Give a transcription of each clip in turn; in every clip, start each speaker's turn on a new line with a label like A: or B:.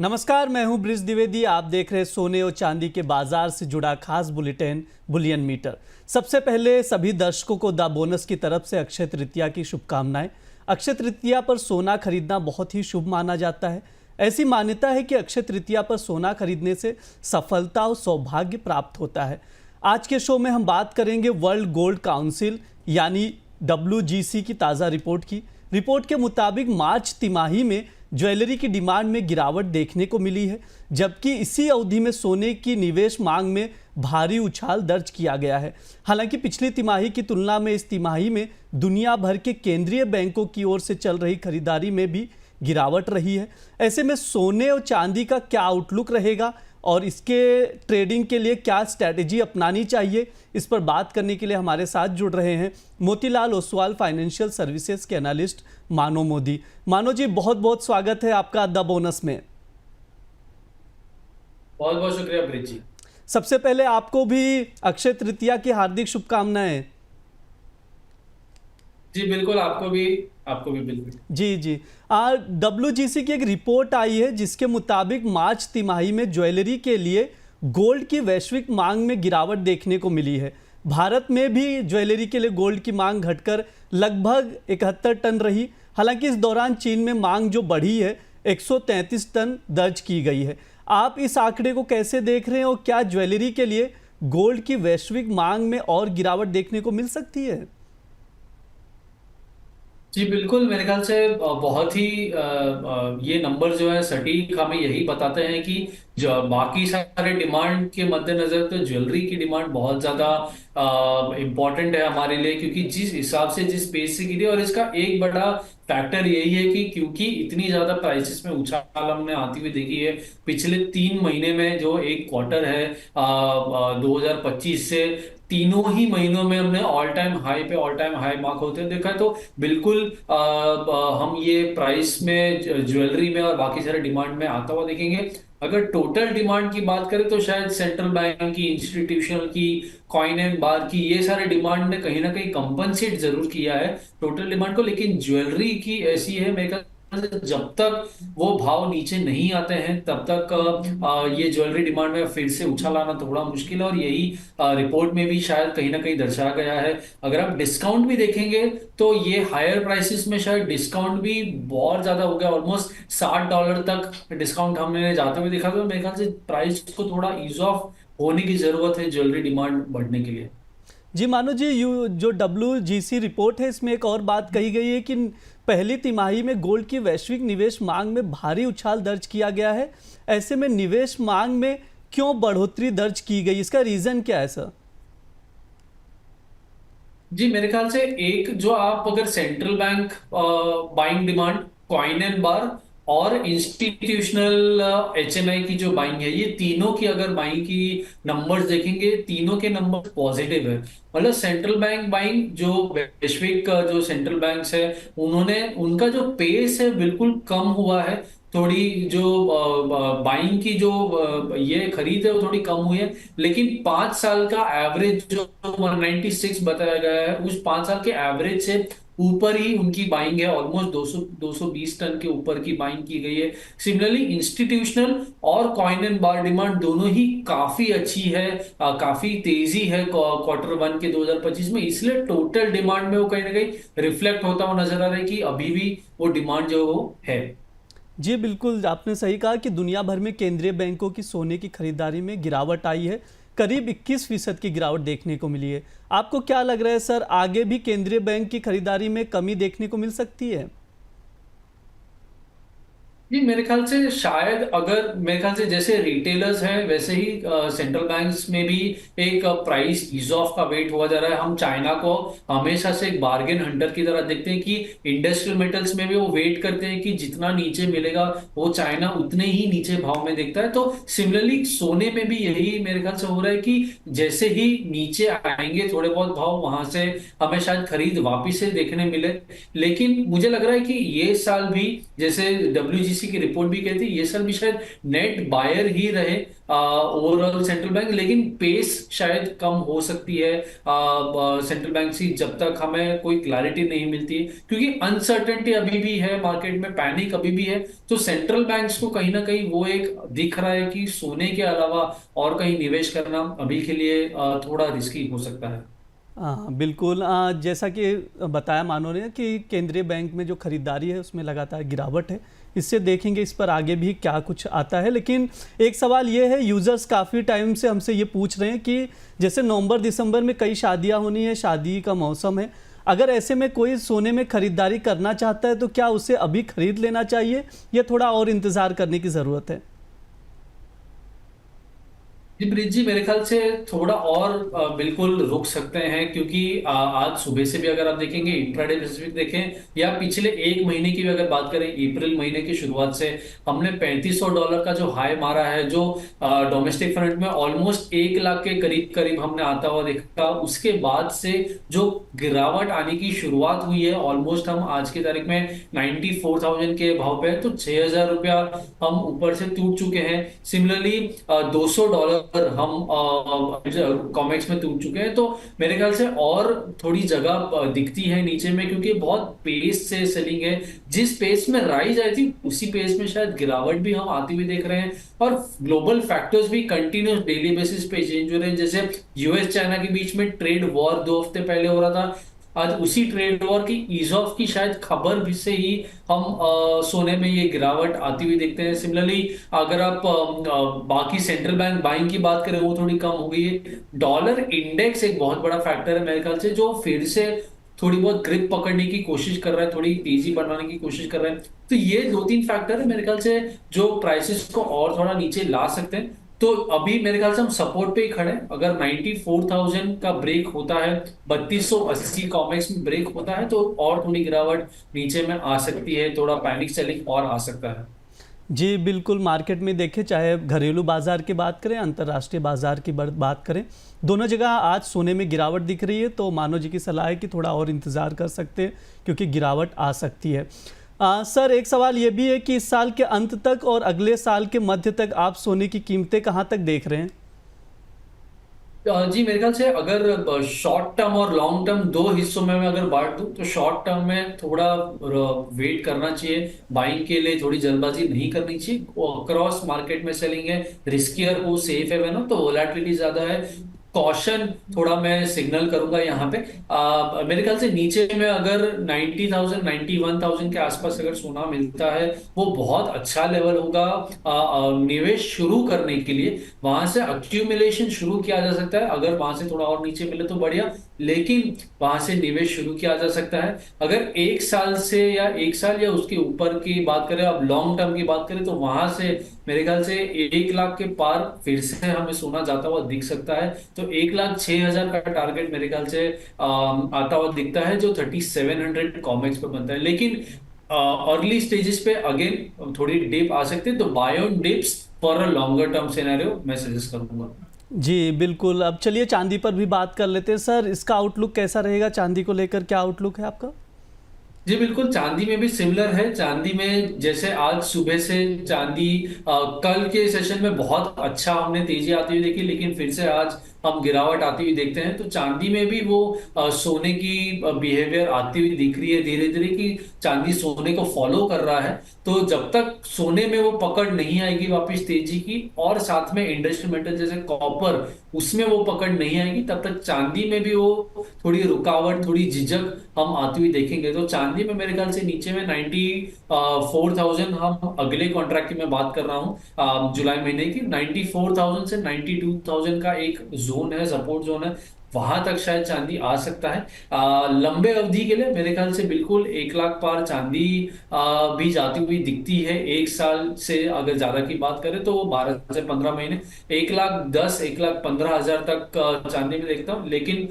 A: नमस्कार, मैं हूं ब्रिज द्विवेदी। आप देख रहे सोने और चांदी के बाजार से जुड़ा खास बुलेटिन बुलियन मीटर। सबसे पहले सभी दर्शकों को द बोनस की तरफ से अक्षय तृतीया की शुभकामनाएं। अक्षय तृतीया पर सोना खरीदना बहुत ही शुभ माना जाता है। ऐसी मान्यता है कि अक्षय तृतीया पर सोना खरीदने से सफलता और सौभाग्य प्राप्त होता है। आज के शो में हम बात करेंगे वर्ल्ड गोल्ड काउंसिल यानी WGC की ताज़ा रिपोर्ट के मुताबिक मार्च तिमाही में ज्वेलरी की डिमांड में गिरावट देखने को मिली है, जबकि इसी अवधि में सोने की निवेश मांग में भारी उछाल दर्ज किया गया है। हालांकि पिछली तिमाही की तुलना में इस तिमाही में दुनिया भर के केंद्रीय बैंकों की ओर से चल रही खरीदारी में भी गिरावट रही है। ऐसे में सोने और चांदी का क्या आउटलुक रहेगा और इसके ट्रेडिंग के लिए क्या स्ट्रैटेजी अपनानी चाहिए, इस पर बात करने के लिए हमारे साथ जुड़ रहे हैं मोतीलाल ओसवाल फाइनेंशियल सर्विसेज के एनालिस्ट मानो मोदी। मानो जी, बहुत बहुत स्वागत है आपका द बोनस में।
B: बहुत बहुत शुक्रिया ब्रिज जी।
A: सबसे पहले आपको भी अक्षय तृतीया की हार्दिक शुभकामनाएं।
B: जी बिल्कुल, आपको भी बिल्कुल।
A: जी जी। WGC की एक रिपोर्ट आई है जिसके मुताबिक मार्च तिमाही में ज्वेलरी के लिए गोल्ड की वैश्विक मांग में गिरावट देखने को मिली है। भारत में भी ज्वेलरी के लिए गोल्ड की मांग घटकर लगभग 71 टन रही। हालांकि इस दौरान चीन में मांग जो बढ़ी है 133 टन दर्ज की गई है। आप इस आंकड़े को कैसे देख रहे हैं और क्या ज्वेलरी के लिए गोल्ड की वैश्विक मांग में और गिरावट देखने को मिल सकती है?
B: जी बिल्कुल, मेरे ख्याल से बहुत ही ये नंबर जो है सटीक हमें यही बताते हैं कि जो बाकी सारे डिमांड के मद्देनजर तो ज्वेलरी की डिमांड बहुत ज्यादा इम्पोर्टेंट है हमारे लिए, क्योंकि जिस हिसाब से जिस पेज से गिरी, और इसका एक बड़ा फैक्टर यही है कि क्योंकि इतनी ज्यादा प्राइसेस में उछाल हमने आती हुई देखी है पिछले 3 महीने में, जो एक क्वार्टर है 2025 से, तीनों ही महीनों में हमने ऑल टाइम हाई मार्क होते हैं देखा है। तो बिल्कुल हम ये प्राइस में ज्वेलरी में और बाकी सारे डिमांड में आता हुआ देखेंगे। अगर टोटल डिमांड की बात करें तो शायद सेंट्रल बैंक की, इंस्टीट्यूशनल की, कॉइन एंड बार की, ये सारे डिमांड ने कहीं ना कहीं कंपनसेट जरूर किया है टोटल डिमांड को। लेकिन ज्वेलरी की ऐसी है, मेरे ख्याल से जब तक वो भाव नीचे नहीं आते हैं तब तक ये ज्वेलरी डिमांड में फिर से उछाल आना थोड़ा मुश्किल है। और यही रिपोर्ट में भी शायद कहीं ना कहीं दर्शाया गया है। अगर आप डिस्काउंट भी देखेंगे तो ये हायर प्राइसेस में शायद डिस्काउंट भी बहुत ज्यादा हो गया, ऑलमोस्ट $60 तक डिस्काउंट हमने जाते हुए देखा। तो मेरे ख्याल से प्राइस को थोड़ा ईज ऑफ होने की जरूरत है ज्वेलरी डिमांड बढ़ने के लिए।
A: जी मानो जी, जो WGC रिपोर्ट है इसमें एक और बात कही गई है कि पहली तिमाही में गोल्ड की वैश्विक निवेश मांग में भारी उछाल दर्ज किया गया है। ऐसे में निवेश मांग में क्यों बढ़ोतरी दर्ज की गई, इसका रीजन क्या है सर?
B: जी मेरे ख्याल से एक जो आप अगर central bank buying demand, coin and bar और इंस्टीट्यूशनल HNI की जो बाइंग है, ये तीनों की अगर बाइंग की नंबर्स देखेंगे, तीनों के नंबर पॉजिटिव है। मतलब सेंट्रल बैंक बाइंग, जो वैश्विक जो सेंट्रल बैंक्स है, उन्होंने उनका जो पेस है बिल्कुल कम हुआ है। थोड़ी जो बाइंग की जो ये खरीद है वो थोड़ी कम हुई है। लेकिन 5 साल का एवरेज जो 196 बताया गया है, उस 5 साल के एवरेज से ऊपर ही उनकी बाइंग है। ऑलमोस्ट 220 टन के ऊपर की बाइंग की गई है। सिमिलरली इंस्टीट्यूशनल और कॉइन एंड बार डिमांड दोनों ही काफी अच्छी है, काफी तेजी है Q1 के 2025 में। इसलिए टोटल डिमांड में वो कहीं ना कहीं रिफ्लेक्ट होता हुआ नजर आ रहा है कि अभी भी वो डिमांड जो वो है।
A: जी बिल्कुल, आपने सही कहा कि दुनिया भर में केंद्रीय बैंकों की सोने की खरीदारी में गिरावट आई है। करीब 21% की गिरावट देखने को मिली है। आपको क्या लग रहा है सर, आगे भी केंद्रीय बैंक की खरीदारी में कमी देखने को मिल सकती है?
B: जी मेरे ख्याल से शायद, अगर मेरे ख्याल से जैसे रिटेलर्स हैं वैसे ही सेंट्रल बैंक्स में भी एक प्राइस ईज ऑफ का वेट हुआ जा रहा है। हम चाइना को हमेशा से एक बार्गेन हंटर की तरह देखते हैं कि इंडस्ट्रियल मेटल्स में भी वो वेट करते हैं कि जितना नीचे मिलेगा वो चाइना उतने ही नीचे भाव में देखता है। तो सिमिलरली सोने में भी यही मेरे ख्याल से हो रहा है कि जैसे ही नीचे आएंगे थोड़े बहुत भाव, वहां से हमें शायद खरीद वापिस से देखने मिले। लेकिन मुझे लग रहा है कि ये साल भी जैसे WGC यूजीसी की रिपोर्ट भी कहती है ये साल भी शायद नेट बायर ही रहे ओवरऑल सेंट्रल बैंक, लेकिन पेस शायद कम हो सकती है सेंट्रल बैंक से जब तक हमें कोई क्लैरिटी नहीं मिलती है, क्योंकि अनसर्टेनिटी अभी भी है मार्केट में, पैनिक अभी भी है। तो सेंट्रल बैंक्स को कहीं ना कहीं वो एक दिख रहा है कि सोने के अलावा और कहीं निवेश करना अभी के लिए थोड़ा रिस्की हो सकता है।
A: हाँ बिल्कुल, जैसा कि बताया मानो ने कि केंद्रीय बैंक में जो खरीदारी है उसमें लगातार गिरावट है। इससे देखेंगे इस पर आगे भी क्या कुछ आता है। लेकिन एक सवाल ये है, यूज़र्स काफ़ी टाइम से हमसे ये पूछ रहे हैं कि जैसे नवंबर दिसंबर में कई शादियां होनी है, शादी का मौसम है, अगर ऐसे में कोई सोने में खरीदारी करना चाहता है तो क्या उसे अभी खरीद लेना चाहिए या थोड़ा और इंतज़ार करने की ज़रूरत है?
B: जी ब्रिज जी, मेरे ख्याल से थोड़ा और बिल्कुल रुक सकते हैं, क्योंकि आज सुबह से भी अगर आप देखेंगे इंट्राडे स्पेसिफिक देखें या पिछले एक महीने की भी अगर बात करें, अप्रैल महीने की शुरुआत से हमने $3500 का जो हाई मारा है, जो डोमेस्टिक फ्रंट में ऑलमोस्ट 1 लाख के करीब करीब हमने आता हुआ देखा। उसके बाद से जो गिरावट आने की शुरुआत हुई है, ऑलमोस्ट हम आज की तारीख में 94,000 के भाव पे हैं, तो $6,000 हम ऊपर से टूट चुके हैं। सिमिलरली $200 हम कॉमेक्स में टूट चुके हैं। तो मेरे ख्याल से और थोड़ी जगह दिखती है नीचे में, क्योंकि बहुत पेस से सेलिंग है। जिस पेस में राइज आई थी उसी पेस में शायद गिरावट भी हम आती हुई देख रहे हैं, और ग्लोबल फैक्टर्स भी कंटिन्यूस डेली बेसिस पे चेंज हो रहे हैं। जैसे यूएस चाइना के बीच में ट्रेड वॉर 2 हफ्ते पहले हो रहा था, आज उसी ट्रेड वॉर की ईज ऑफ की शायद खबर भी से ही हम सोने में ये गिरावट आती हुई देखते हैं। सिमिलरली अगर आप बाकी सेंट्रल बैंक बाइंग की बात करें, वो थोड़ी कम हो गई है। डॉलर इंडेक्स एक बहुत बड़ा फैक्टर है मेरे ख्याल से, जो फिर से थोड़ी बहुत ग्रिप पकड़ने की कोशिश कर रहा है, थोड़ी तेजी बढ़ाने की कोशिश कर रहा है। तो ये 2-3 फैक्टर है मेरे ख्याल से जो प्राइसेस को और थोड़ा नीचे ला सकते हैं। तो अभी मेरे ख्याल से हम सपोर्ट पे ही खड़े हैं। अगर 94,000 का ब्रेक होता है, 3280 कॉमेक्स में ब्रेक होता है, तो और थोड़ी गिरावट नीचे में आ सकती है, थोड़ा पैनिक सेलिंग और आ सकता है।
A: जी बिल्कुल, मार्केट में देखें, चाहे घरेलू बाजार की बात करें, अंतर्राष्ट्रीय बाजार की बात करें, दोनों जगह आज सोने में गिरावट दिख रही है। तो मानो जी की सलाह है कि थोड़ा और इंतज़ार कर सकते हैं क्योंकि गिरावट आ सकती है। सर एक सवाल ये भी है कि इस साल के अंत तक और अगले साल के मध्य तक आप सोने की कीमतें कहाँ तक देख रहे हैं?
B: जी मेरे ख्याल से अगर शॉर्ट टर्म और लॉन्ग टर्म दो हिस्सों में मैं अगर बांट दूं, तो शॉर्ट टर्म में थोड़ा वेट करना चाहिए, बाइंग के लिए थोड़ी जल्दबाजी नहीं करनी चाहिए। क्रॉस मार्केट में सेलिंग है, रिस्कियर हो सेफ है ना, तो वोलेटिलिटी ज्यादा है, कॉशन थोड़ा मैं सिग्नल करूंगा यहाँ पे। मेरे ख्याल से नीचे में अगर 90,000 91,000 के आसपास अगर सोना मिलता है, वो बहुत अच्छा लेवल होगा निवेश शुरू करने के लिए। वहां से अक्यूमुलेशन शुरू किया जा सकता है, अगर वहां से थोड़ा और नीचे मिले तो बढ़िया, लेकिन वहां से निवेश शुरू किया जा सकता है। अगर 1 साल से या 1 साल या उसके ऊपर की बात करें, अब लॉन्ग टर्म की बात करें, तो वहां से मेरे ख्याल से 1 लाख के पार फिर से हमें सोना जाता हुआ दिख सकता है। तो 1,06,000 का टारगेट मेरे ख्याल से आता हुआ दिखता है, जो 3700 कॉमेक्स पे बनता है। लेकिन अर्ली स्टेजेस पे अगेन थोड़ी डिप आ सकती है, तो buy on dips for a longer term scenario मैं सजेस्ट करूंगा।
A: जी बिल्कुल, अब चलिए चांदी पर भी बात कर लेते हैं। सर इसका आउटलुक कैसा रहेगा? चांदी को लेकर क्या आउटलुक है आपका?
B: जी बिल्कुल, चांदी में भी सिमिलर है। चांदी में जैसे आज सुबह से चांदी कल के सेशन में बहुत अच्छा हमने तेजी आती हुई देखी, लेकिन फिर से आज हम गिरावट आती हुई देखते हैं। तो चांदी में भी वो सोने की बिहेवियर आती हुई दिख रही है धीरे धीरे, कि चांदी सोने को फॉलो कर रहा है। तो जब तक सोने में वो पकड़ नहीं आएगी वापस तेजी की, और साथ में इंडस्ट्रियल मेटल जैसे कॉपर उसमें वो पकड़ नहीं आएगी, तब तक चांदी में भी वो थोड़ी रुकावट, थोड़ी झिझक हम आती हुई देखेंगे। तो चांदी में मेरे ख्याल से नीचे में 94,000, हम अगले कॉन्ट्रैक्ट की मैं बात कर रहा हूँ जुलाई महीने की, 94,000 से 92,000 का एक जोन है, सपोर्ट जोन है, वहां तक शायद चांदी आ सकता है। लंबे अवधि के लिए मेरे ख्याल से बिल्कुल 1 लाख पार चांदी भी जाती हुई दिखती है। 1 साल से अगर ज्यादा की बात करें तो वो 12 से 15 महीने 1,10,000 1,15,000 तक चांदी में देखता हूँ। लेकिन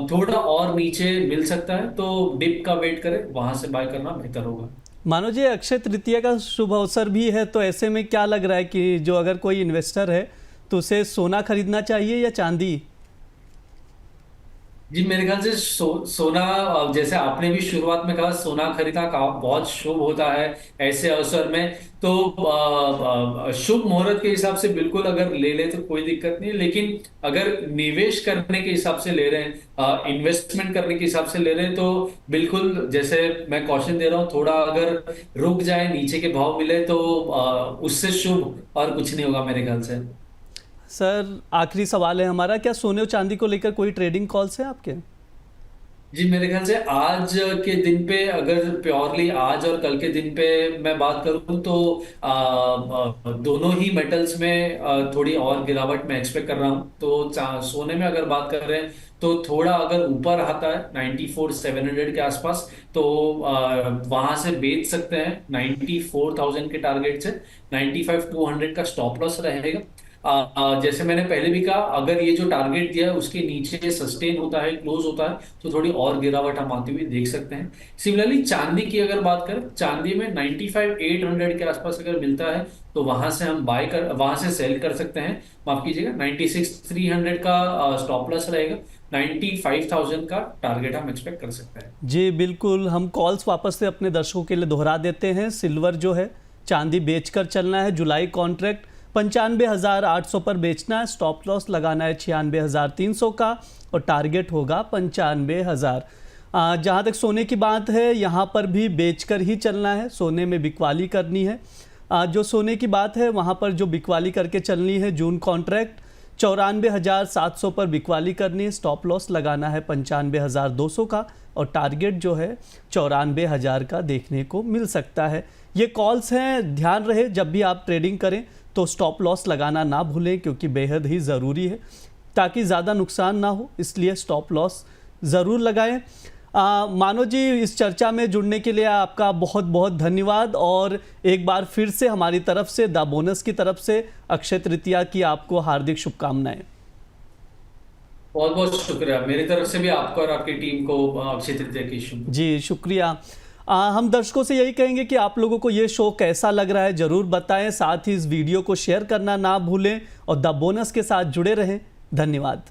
B: थोड़ा और नीचे मिल सकता है, तो डिप का वेट करें, वहां से बाय करना बेहतर होगा।
A: मानो जी अक्षय तृतीया का शुभ अवसर भी है, तो ऐसे में क्या लग रहा है कि जो अगर कोई इन्वेस्टर है तो उसे सोना खरीदना चाहिए या चांदी?
B: जी मेरे ख्याल से सोना, जैसे आपने भी शुरुआत में कहा, सोना खरीदना का बहुत शुभ होता है ऐसे अवसर में। तो शुभ मुहूर्त के हिसाब से बिल्कुल अगर ले ले तो कोई दिक्कत नहीं है, लेकिन अगर निवेश करने के हिसाब से ले रहे हैं, इन्वेस्टमेंट करने के हिसाब से ले रहे हैं, तो बिल्कुल जैसे मैं कॉशन दे रहा हूँ, थोड़ा अगर रुक जाए, नीचे के भाव मिले तो उससे शुभ और कुछ नहीं होगा मेरे ख्याल से।
A: सर आखिरी सवाल है हमारा, क्या सोने और चांदी को लेकर कोई ट्रेडिंग कॉल्स हैं आपके?
B: जी मेरे ख्याल से आज के दिन पे, अगर प्योरली आज और कल के दिन पे मैं बात करूं तो दोनों ही मेटल्स में थोड़ी और गिरावट मैं एक्सपेक्ट कर रहा हूं। तो सोने में अगर बात कर रहे हैं तो थोड़ा अगर ऊपर आता है 94,700 के आसपास, तो वहां से बेच सकते हैं 94,000 के टारगेट से। 95,200 का स्टॉप लॉस रहेगा। जैसे मैंने पहले भी कहा, अगर ये जो टारगेट दिया है उसके नीचे सस्टेन होता है, क्लोज होता है, तो थोड़ी और गिरावट हम आती हुई देख सकते हैं। सिमिलरली चांदी की अगर बात करें, चांदी में 95,800 के आसपास अगर मिलता है तो वहां से सेल कर सकते हैं। माफ कीजिएगा, 96,300 का स्टॉप लॉस रहेगा। 95,000 का टारगेट हम एक्सपेक्ट कर सकते हैं।
A: जी बिल्कुल, हम कॉल्स वापस से अपने दर्शकों के लिए दोहरा देते हैं। सिल्वर जो है, चांदी बेचकर चलना है। जुलाई कॉन्ट्रैक्ट 95,800 पर बेचना है। स्टॉप लॉस लगाना है 96,300 का और टारगेट होगा 95,000। जहाँ तक सोने की बात है, यहाँ पर भी बेचकर ही चलना है। सोने में बिकवाली करनी है। जो सोने की बात है वहाँ पर जो बिकवाली करके चलनी है, जून कॉन्ट्रैक्ट 94,700 पर बिकवाली करनी है। स्टॉप लॉस लगाना है 95,200 का और टारगेट जो है 94,000 का देखने को मिल सकता है। ये कॉल्स हैं, ध्यान रहे जब भी आप ट्रेडिंग करें तो स्टॉप लॉस लगाना ना भूलें, क्योंकि बेहद ही ज़रूरी है ताकि ज़्यादा नुकसान ना हो, इसलिए स्टॉप लॉस ज़रूर लगाएं। मानो जी, इस चर्चा में जुड़ने के लिए आपका बहुत बहुत धन्यवाद, और एक बार फिर से हमारी तरफ से, द बोनस की तरफ से अक्षय तृतीया की आपको हार्दिक शुभकामनाएं।
B: बहुत बहुत शुक्रिया मेरी तरफ से भी आपको और आपकी टीम को अक्षय तृतीया की शुभ।
A: जी शुक्रिया। हम दर्शकों से यही कहेंगे कि आप लोगों को ये शो कैसा लग रहा है ज़रूर बताएं, साथ ही इस वीडियो को शेयर करना ना भूलें और द बोनस के साथ जुड़े रहें। धन्यवाद।